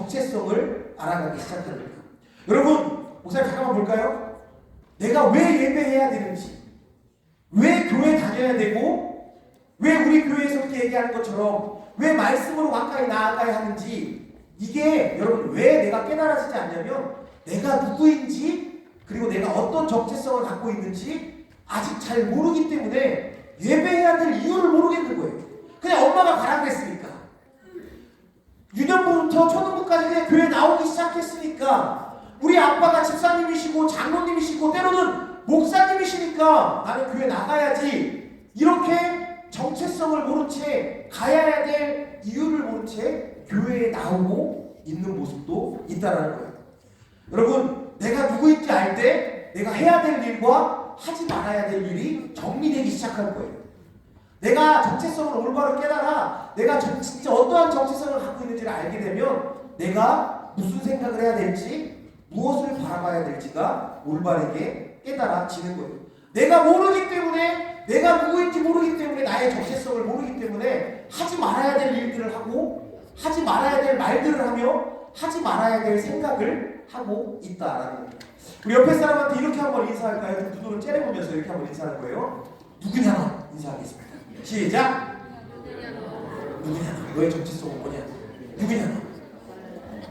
정체성을 알아가기 시작합니다. 여러분, 목사님 잠깐만 볼까요? 내가 왜 예배해야 되는지, 왜 교회 다녀야 되고, 왜 우리 교회에서 이렇게 얘기하는 것처럼 왜 말씀으로 가까이 나아가야 하는지, 이게 여러분 왜 내가 깨달아지지 않냐면 내가 누구인지, 그리고 내가 어떤 정체성을 갖고 있는지 아직 잘 모르기 때문에 예배해야 될 이유를 모르겠는 거예요. 그냥 엄마가 가라 그랬으니까, 유년부부터 초등부까지 그냥 교회 나오기 시작했으니까, 우리 아빠가 집사님이시고 장로님이시고 때로는 목사님이시니까 나는 교회 나가야지, 이렇게 정체성을 모른 채, 가야 될 이유를 모른 채 교회에 나오고 있는 모습도 있다는 거예요. 여러분, 내가 누구인지 알 때 내가 해야 될 일과 하지 말아야 될 일이 정리되기 시작할 거예요. 내가 정체성을 올바로 깨달아 내가 진짜 어떠한 정체성을 갖고 있는지를 알게 되면 내가 무슨 생각을 해야 될지, 무엇을 바라봐야 될지가 올바르게 깨달아지는 거예요. 내가 모르기 때문에, 내가 누구인지 모르기 때문에, 나의 정체성을 모르기 때문에 하지 말아야 될 일들을 하고, 하지 말아야 될 말들을 하며, 하지 말아야 될 생각을 하고 있다라는 겁니다. 우리 옆에 사람한테 이렇게 한번 인사할까요? 두 눈을 째려보면서 이렇게 한번 인사할 거예요. 누구냐 너? 인사하겠습니다. 시작! 누구냐 너? 너의 정체성은 뭐냐? 누구냐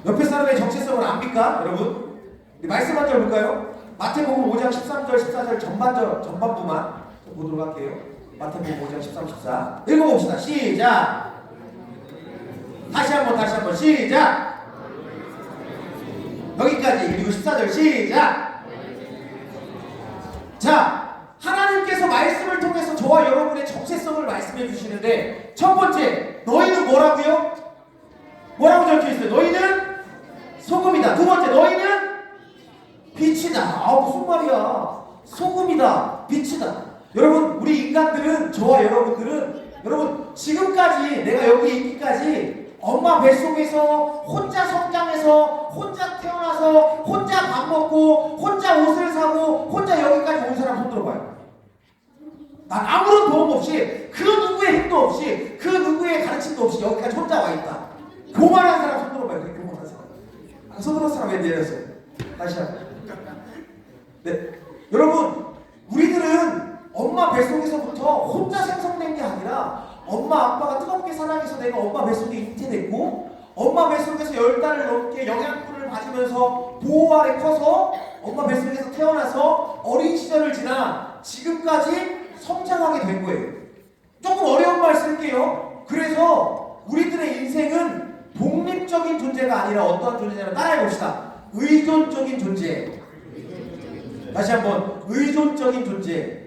너? 옆에 사람의 정체성을 압니까? 여러분? 말씀 한 절 볼까요? 마태복음 5장 13절 14절 전반부만 보도록 할게요. 마태복음 5장 13, 14 읽어봅시다. 시작! 다시 한번 시작! 여기까지. 그리고 14절 시작! 자, 하나님께서 말씀을 통해서 저와 여러분의 정체성을 말씀해 주시는데, 첫 번째, 너희는 뭐라고요? 뭐라고 적혀 있어요? 너희는 소금이다. 두 번째, 너희는 빛이다. 아, 무슨 말이야? 소금이다, 빛이다. 여러분, 우리 인간들은, 저와 여러분들은, 여러분 지금까지, 내가 여기 있기까지 엄마 뱃속에서 혼자 성장해서, 혼자 태어나서, 혼자 밥 먹고, 혼자 옷을 사고, 혼자 여기까지 온 사람 손 들어봐요. 난 아무런 도움 없이, 그 누구의 힘도 없이, 그 누구의 가르침도 없이 여기까지 혼자 와 있다. 교만한 사람 손 들어봐요. 그 교만한 사람. 손 들어온 사람 왜 내렸어요? 다시 한번. 네, 여러분, 우리들은 엄마 뱃속에서부터 혼자 생성된 게 아니라 엄마 아빠가 뜨겁게 사랑해서 내가 엄마 뱃속에 잉태됐고, 엄마 뱃속에서 10달을 넘게 영양분을 받으면서 보호 아래 커서 엄마 뱃속에서 태어나서 어린 시절을 지나 지금까지 성장하게 된 거예요. 조금 어려운 말 쓸게요. 그래서 우리들의 인생은 독립적인 존재가 아니라 어떠한 존재냐면, 따라해봅시다. 의존적인 존재. 다시 한번, 의존적인 존재.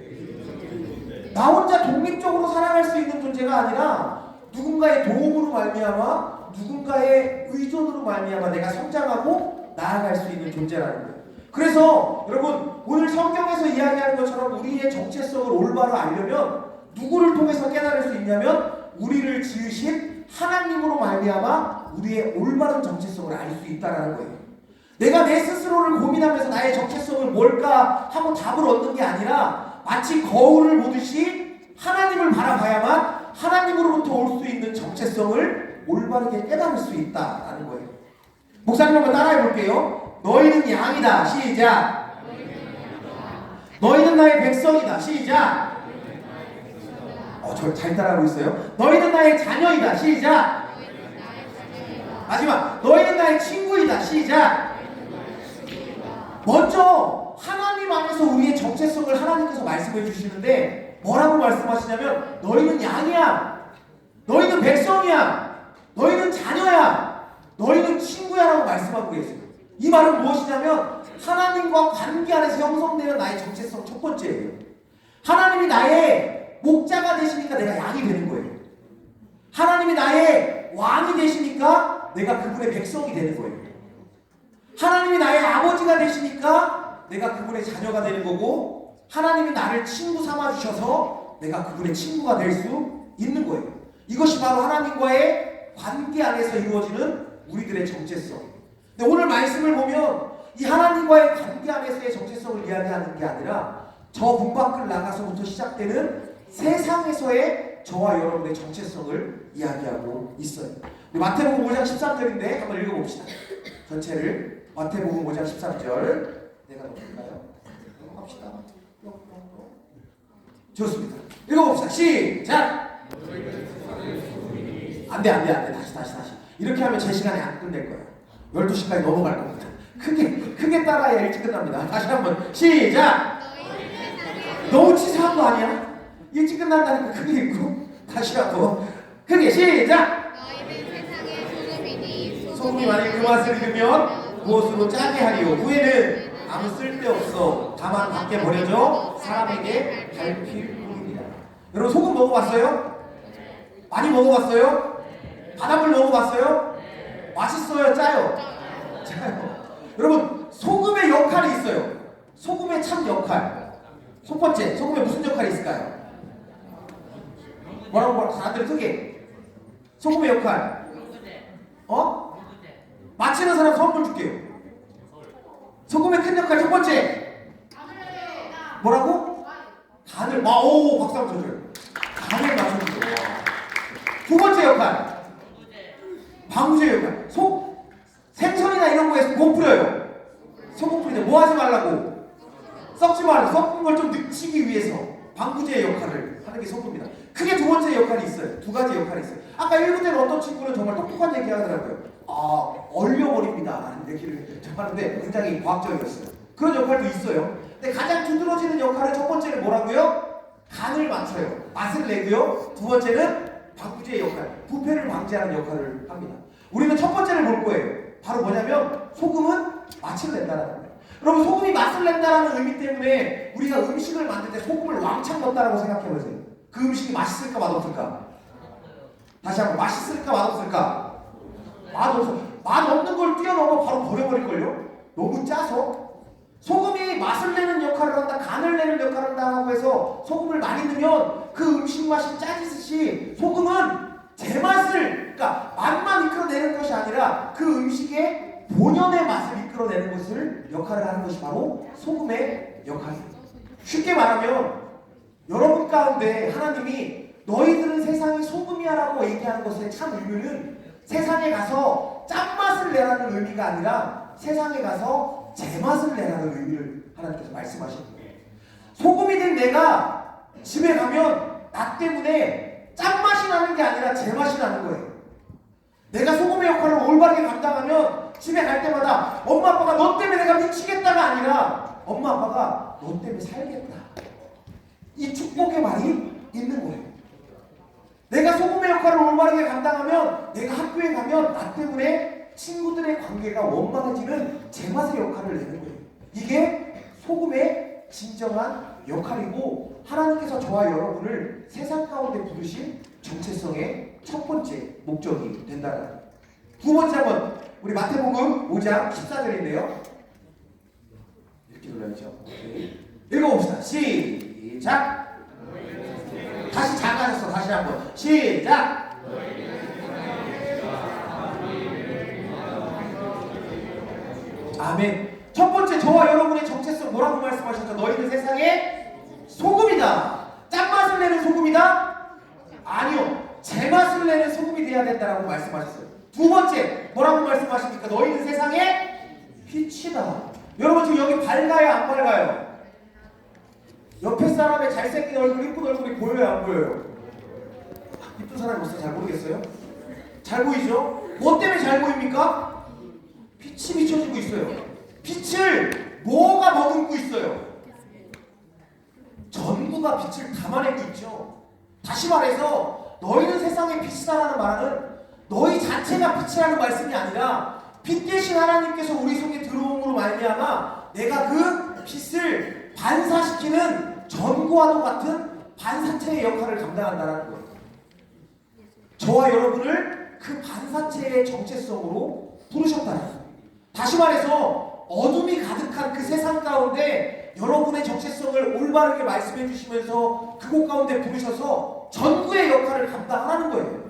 나 혼자 독립적으로 살아갈 수 있는 존재가 아니라 누군가의 도움으로 말미암아, 누군가의 의존으로 말미암아 내가 성장하고 나아갈 수 있는 존재라는 거예요. 그래서 여러분, 오늘 성경에서 이야기하는 것처럼 우리의 정체성을 올바로 알려면 누구를 통해서 깨달을 수 있냐면, 우리를 지으신 하나님으로 말미암아 우리의 올바른 정체성을 알 수 있다는 거예요. 내가 내 스스로를 고민하면서 나의 정체성을 뭘까 하고 답을 얻는 게 아니라, 마치 거울을 보듯이 하나님을 바라봐야만 하나님으로부터 올 수 있는 정체성을 올바르게 깨달을 수 있다라는 거예요. 목사님 한번 따라해 볼게요. 너희는 양이다. 시작! 너희는 나의 백성이다. 시작! 저 잘 따라하고 있어요. 너희는 나의 자녀이다. 시작! 마지막, 너희는 나의 친구이다. 시작! 먼저 하나님 안에서 우리의 정체성을 하나님께서 말씀해 주시는데, 뭐라고 말씀하시냐면, 너희는 양이야, 너희는 백성이야, 너희는 자녀야, 너희는 친구야 라고 말씀하고 계세요. 이 말은 무엇이냐면, 하나님과 관계 안에서 형성되는 나의 정체성 첫 번째예요. 하나님이 나의 목자가 되시니까 내가 양이 되는 거예요. 하나님이 나의 왕이 되시니까 내가 그분의 백성이 되는 거예요. 하나님이 나의 아버지가 되시니까 내가 그분의 자녀가 되는 거고, 하나님이 나를 친구 삼아주셔서 내가 그분의 친구가 될 수 있는 거예요. 이것이 바로 하나님과의 관계 안에서 이루어지는 우리들의 정체성. 근데 오늘 말씀을 보면 이 하나님과의 관계 안에서의 정체성을 이야기하는 게 아니라, 저 문 밖을 나가서부터 시작되는 세상에서의 저와 여러분의 정체성을 이야기하고 있어요. 마태복음 5장 13절인데 한번 읽어봅시다. 전체를 마태복음 5장 13절 내가 넣을까요? 합시다. 좋습니다. 읽어봅시다. 시작! 안돼 다시 이렇게 하면 제 시간에 안 끝낼 거예요. 12시까지 넘어갈 겁니다. 크게 따라야 일찍 끝납니다. 다시 한번 시작! 너무 치사한 거 아니야? 일찍 끝난다니까 크게 읽고 다시 한번 크게 시작! 소금이 만일 그 맛을 잃으면 무엇으로 짜게 하리요? 후에는 아무 쓸데없어 다만 밖에 버려져 사람에게 밟힐 뿐입니다. 여러분 소금 먹어봤어요? 많이 먹어봤어요? 바닷물 먹어봤어요? 맛있어요? 짜요? 짜요. 여러분 소금의 역할이 있어요. 소금의 참 역할. 첫 번째, 소금에 무슨 역할이 있을까요? 뭐라고 다들 크게. 소금의 역할. 맞히는 사람 선물 줄게요. 소금의 큰 역할 첫 번째. 뭐라고? 간을. 오, 박수 한번 쳐줘요. 간을 맞춰주세요. 두 번째 역할. 방부제 역할. 생선이나 이런 거에 뭐 뿌려요? 소금 뿌리죠. 뭐 하지 말라고? 썩지 말라고. 썩은 걸 좀 늦추기 위해서 방부제의 역할을 하는 게 소금입니다. 크게 두 번째 역할이 있어요. 두 가지 역할이 있어요. 아까 1부 때는 어떤 친구는 정말 똑똑한 얘기 하더라고요. 얼려버립니다 라는 얘기를 하는데 굉장히 과학적이었어요. 그런 역할도 있어요. 근데 가장 두드러지는 역할은 첫 번째는 뭐라고요? 간을 맞춰요. 맛을 내고요. 두 번째는 방부제의 역할, 부패를 방지하는 역할을 합니다. 우리는 첫 번째를 볼 거예요. 바로 뭐냐면 소금은 맛을 낸다는 거예요. 여러분 소금이 맛을 낸다는 의미 때문에 우리가 음식을 만들 때 소금을 왕창 넣었다고 생각해보세요. 그 음식이 맛있을까 맛없을까? 다시 한번 맛있을까 맛없을까? 맛없는 걸 뛰어넘어 바로 버려버릴걸요? 너무 짜서. 소금이 맛을 내는 역할을 한다, 간을 내는 역할을 한다고 해서 소금을 많이 넣으면 그 음식 맛이 짜지듯이 소금은 제맛을, 그러니까 맛만 이끌어내는 것이 아니라 그 음식의 본연의 맛을 이끌어내는 것을 역할을 하는 것이 바로 소금의 역할입니다. 쉽게 말하면 여러분 가운데 하나님이 너희들은 세상의 소금이야 라고 얘기하는 것의 참 의미는 세상에 가서 짠맛을 내라는 의미가 아니라 세상에 가서 제맛을 내라는 의미를 하나님께서 말씀하시는 거예요. 소금이 된 내가 집에 가면 나 때문에 짠맛이 나는 게 아니라 제맛이 나는 거예요. 내가 소금의 역할을 올바르게 감당하면 집에 갈 때마다 엄마 아빠가 너 때문에 내가 미치겠다가 아니라 엄마 아빠가 너 때문에 살겠다. 이 축복의 말이 있는 거예요. 내가 소금의 역할을 올바르게 감당하면 내가 학교에 가면 나 때문에 친구들의 관계가 원만해지는 제맛의 역할을 내는 거예요. 이게 소금의 진정한 역할이고 하나님께서 저와 여러분을 세상 가운데 부르신 정체성의 첫 번째 목적이 된다는 거예요. 두 번째 한번 우리 마태복음 5장 14절인데요. 이렇게 눌러야죠. 읽어봅시다. 시작! 다시 작아졌어. 다시 한번 시작! 아멘. 첫 번째 저와 여러분의 정체성 뭐라고 말씀하셨죠? 너희는 세상의 소금이다. 짠맛을 내는 소금이다? 아니요. 제맛을 내는 소금이 돼야 된다라고 말씀하셨어요. 두 번째 뭐라고 말씀하십니까? 너희는 세상의 빛이다. 여러분 지금 여기 밝아요 안 밝아요? 옆에 사람의 잘생긴 얼굴, 이쁜 얼굴이 보여요 안 보여요? 이쁜 사람이 없어요? 잘 모르겠어요? 잘 보이죠? 뭐 때문에 잘 보입니까? 빛이 비춰지고 있어요. 빛을 뭐가 머금고 있어요? 전부가 빛을 담아내고 있죠. 다시 말해서 너희는 세상의 빛이다라는 말은 너희 자체가 빛이라는 말씀이 아니라 빛 대신 하나님께서 우리 속에 들어옴으로 말미암아 내가 그 빛을 반사시키는 전구와도 같은 반사체의 역할을 감당한다는 거예요. 저와 여러분을 그 반사체의 정체성으로 부르셨다는 거예요. 다시 말해서 어둠이 가득한 그 세상 가운데 여러분의 정체성을 올바르게 말씀해 주시면서 그곳 가운데 부르셔서 전구의 역할을 감당하는 거예요.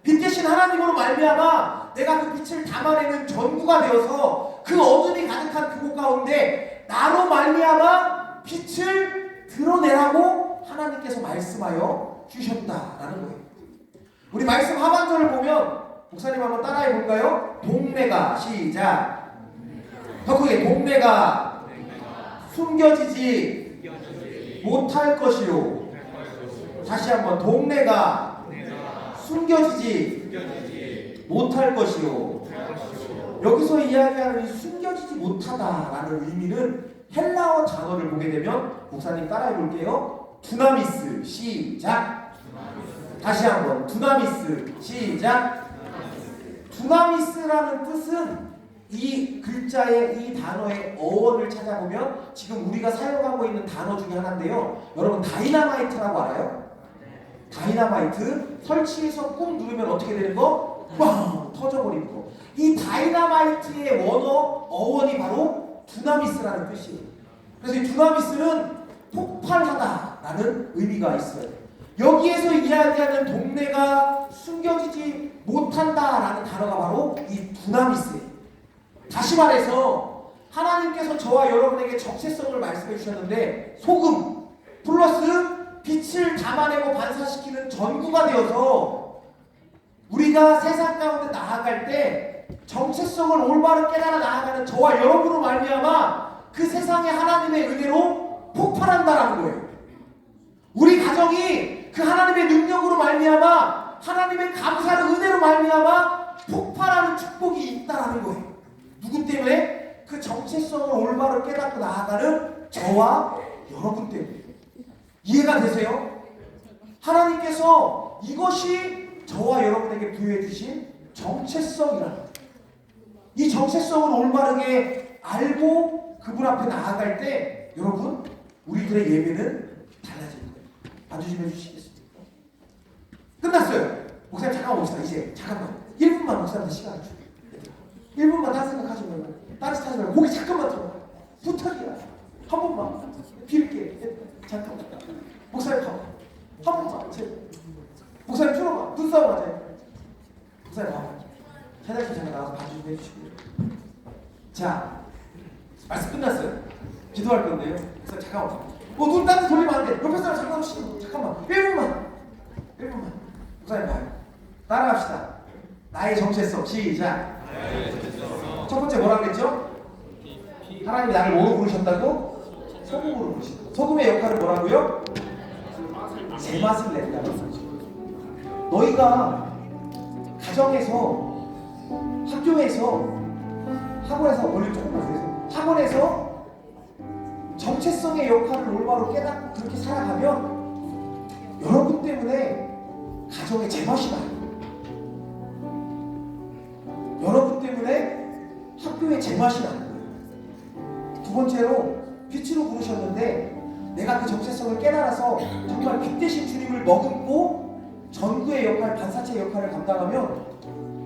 빛 대신 하나님으로 말미암아 내가 그 빛을 담아내는 전구가 되어서 그 어둠이 가득한 그곳 가운데 나로 말미암아 빛을 드러내라고 하나님께서 말씀하여 주셨다라는 거예요. 우리 말씀 하반절을 보면 목사님 한번 따라해 볼까요? 동네가 시작. 더 크게 동네가 숨겨지지 못할 것이요. 다시 한번 동네가 숨겨지지 못할 것이요. 여기서 이야기하는 이 숨겨지지 못하다라는 의미는 헬라어 단어를 보게 되면 목사님 따라해 볼게요. 두나미스 시작. 다시 한번 두나미스 시작. 두나미스라는 뜻은 이 글자의 이 단어의 어원을 찾아보면 지금 우리가 사용하고 있는 단어 중에 하나인데요. 여러분 다이나마이트라고 알아요? 다이나마이트 설치해서 꾹 누르면 어떻게 되는 거? 빵! 터져버리는 거. 이 다이나마이트의 어원이 바로 두나미스라는 뜻이에요. 그래서 이 두나미스는 폭발하다라는 의미가 있어요. 여기에서 이야기하는 동네가 숨겨지지 못한다라는 단어가 바로 이 두나미스예요. 다시 말해서 하나님께서 저와 여러분에게 정체성을 말씀해 주셨는데 소금 플러스 빛을 담아내고 반사시키는 전구가 되어서 우리가 세상 가운데 나아갈 때 정체성을 올바로 깨달아 나아가는 저와 여러분으로 말미암아 그 세상에 하나님의 은혜로 폭발한다라는 거예요. 우리 가정이 그 하나님의 능력으로 말미암아 하나님의 감사를 은혜로 말미암아 폭발하는 축복이 있다라는 거예요. 누구 때문에? 그 정체성을 올바로 깨닫고 나아가는 저와 여러분 때문에. 이해가 되세요? 하나님께서 이것이 저와 여러분에게 부여해 주신 정체성이라는 거예요. 이 정체성을 올바르게 알고 그분 앞에 나아갈 때 여러분 우리들의 예배는 달라질 거예요. 반주 좀 해주시겠습니까? 끝났어요. 목사님 잠깐만 봅시다. 이제 잠깐만 1분만 목사님한테 시간을 줄게요. 1분만 딴 생각하지 말고 딴짓하지 말고 고개 잠깐만 들어. 부탁이야. 한 번만 빌게. 잠깐만. 목사님 가봐. 한 번만. 목사님 들어봐. 눈싸움 하자. 목사님 가봐. 해달씨 잠깐 나와서 반주 좀 해주시고요. 자, 말씀 끝났어요. 기도할 건데요. 목사님 잠깐만. 눈 딴 데 돌리면 안 돼. 옆에 사람 잠깐만 쉬고. 잠깐만. 1분만. 목사님 봐요. 따라합시다. 나의 정체성 시작. 첫 번째 뭐라 그랬죠? 하나님이 나를 뭐로 부르셨다고? 소금으로 부르신다. 소금의 역할은 뭐라고요? 제맛을 낸다는 거죠. 너희가 가정에서 학교에서 학원에서 멀리 조금만 주세요. 학원에서 정체성의 역할을 올바로 깨닫고 그렇게 살아가면 여러분 때문에 가정에 제맛이 나요. 여러분 때문에 학교에 제맛이 나는 거예요. 두 번째로 빛으로 부르셨는데 내가 그 정체성을 깨달아서 정말 빛 대신 주님을 머금고 전구의 역할, 반사체 역할을 감당하면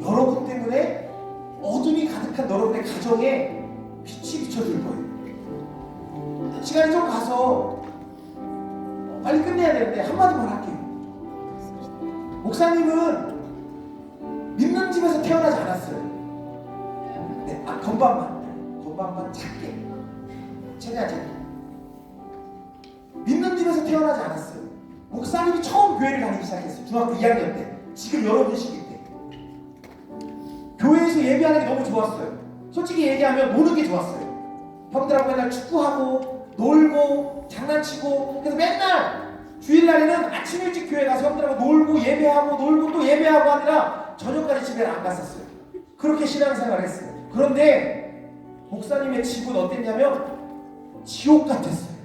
여러분 때문에 어둠이 가득한 여러분의 가정에 빛이 비춰줄 거예요. 시간이 좀 가서 빨리 끝내야 되는데 한마디만 할게요. 목사님은 믿는 집에서 태어나지 않았어요. 네, 건반만 작게, 최대한 작게. 믿는 집에서 태어나지 않았어요. 목사님이 처음 교회를 다니기 시작했어요. 중학교 2학년 때. 지금 여러분 시기 때. 교회에서 예배하는 게 너무 좋았어요. 솔직히 얘기하면 노는 게 좋았어요. 형들하고 맨날 축구하고 놀고 장난치고 그래서 맨날 주일날에는 아침 일찍 교회 가서 형들하고 놀고 예배하고 놀고 또 예배하고 하느라 저녁까지 집에 안 갔었어요. 그렇게 신앙생활을 했어요. 그런데 목사님의 집은 어땠냐면 지옥 같았어요.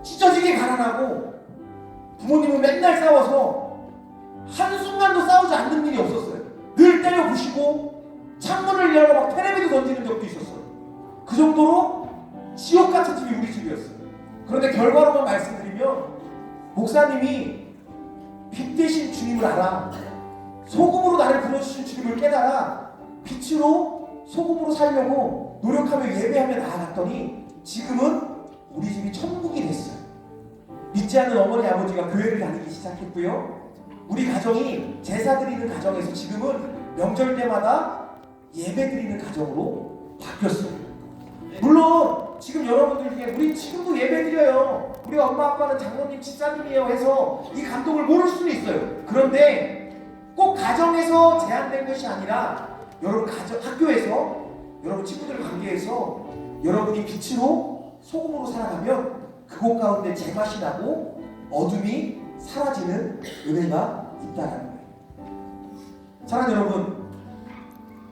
찢어지게 가난하고 부모님은 맨날 싸워서 한순간도 싸우지 않는 일이 없었어요. 늘 때려 부시고 창문을 열어 막 테레비도 던지는 적도 있었어요. 그 정도로 지옥 같은 집이 우리 집이었어요. 그런데 결과로만 말씀드리면 목사님이 빛 대신 주님을 알아. 소금으로 나를 불러주신 주님을 깨달아 빛으로 소금으로 살려고 노력하며 예배하며 나아갔더니 지금은 우리 집이 천국이 됐어요. 믿지 않는 어머니 아버지가 교회를 다니기 시작했고요. 우리 가정이 제사 드리는 가정에서 지금은 명절 때마다 예배 드리는 가정으로 바뀌었어요. 물론 지금 여러분들 중에 우리 지금도 예배드려요. 우리 엄마 아빠는 장로님 집사님이에요 해서 이 감동을 모를 수는 있어요. 그런데 꼭 가정에서 제한된 것이 아니라 여러분 학교에서 여러분 친구들 관계에서 여러분이 빛으로 소금으로 살아가면 그곳 가운데 제맛이 나고 어둠이 사라지는 은혜가 있다는 거예요. 사랑하는 여러분,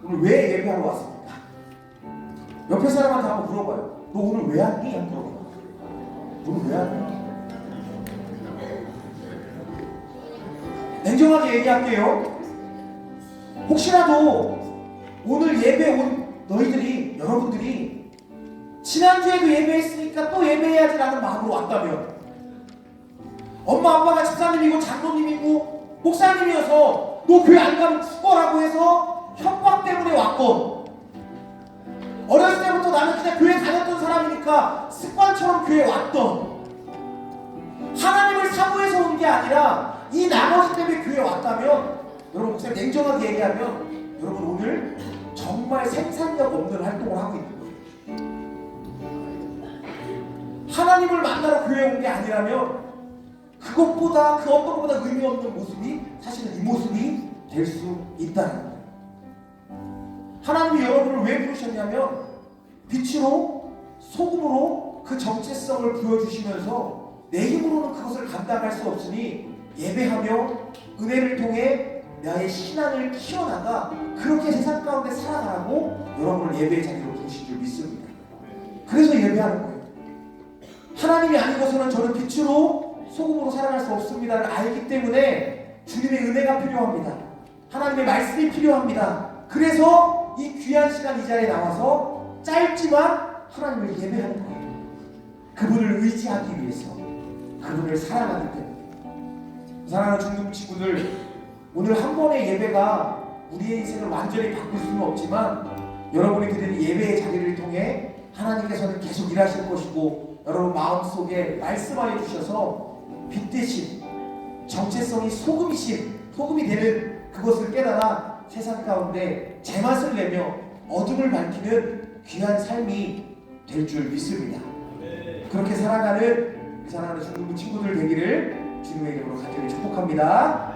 오늘 왜 예배하러 왔습니까? 옆에 사람한테 한번 물어봐요. 너 오늘 왜 왔니? 한번 물어봐. 오늘 왜 왔니? 냉정하게 얘기할게요. 혹시라도 오늘 예배 온 너희들이, 여러분들이 지난주에도 예배했으니까 또 예배해야지라는 마음으로 왔다면, 엄마 아빠가 집사님이고 장로님이고 목사님이어서 너 교회 안 가면 죽어라고 해서 협박 때문에 왔건, 어렸을 때부터 나는 그냥 교회 다녔던 사람이니까 습관처럼 교회 왔던, 하나님을 사모해서 온 게 아니라 이 나머지 때문에 교회 왔다면, 여러분 목사님 냉정하게 얘기하면 여러분 오늘 정말 생산력 없는 활동을 하고 있는 거예요. 하나님을 만나러 교회에 온 게 아니라면 그것보다 그 어떤 것보다 의미 없는 모습이 사실은 이 모습이 될 수 있다는 거예요. 하나님이 여러분을 왜 부르셨냐면 빛으로 소금으로 그 정체성을 보여주시면서 내 힘으로는 그것을 감당할 수 없으니 예배하며 은혜를 통해 나의 신앙을 키워나가 그렇게 세상 가운데 살아가라고 여러분을 예배의 자리로 부르신 줄 믿습니다. 그래서 예배하는 거예요. 하나님이 아니고서는 저는 빛으로 소금으로 살아갈 수 없습니다를 알기 때문에 주님의 은혜가 필요합니다. 하나님의 말씀이 필요합니다. 그래서 이 귀한 시간 이 자리에 나와서 짧지만 하나님을 예배하는 거예요. 그분을 의지하기 위해서, 그분을 사랑하기 때문에. 사랑하는 중등 친구들, 오늘 한 번의 예배가 우리의 인생을 완전히 바꿀 수는 없지만 여러분이 드리는 예배의 자리를 통해 하나님께서는 계속 일하실 것이고 여러분 마음속에 말씀하여 주셔서 빛 대신 정체성이 소금이 되는 그것을 깨달아 세상 가운데 제맛을 내며 어둠을 밝히는 귀한 삶이 될 줄 믿습니다. 그렇게 살아가는 사랑하는 중등 친구들 되기를 주님의 이름으로 간절히 축복합니다.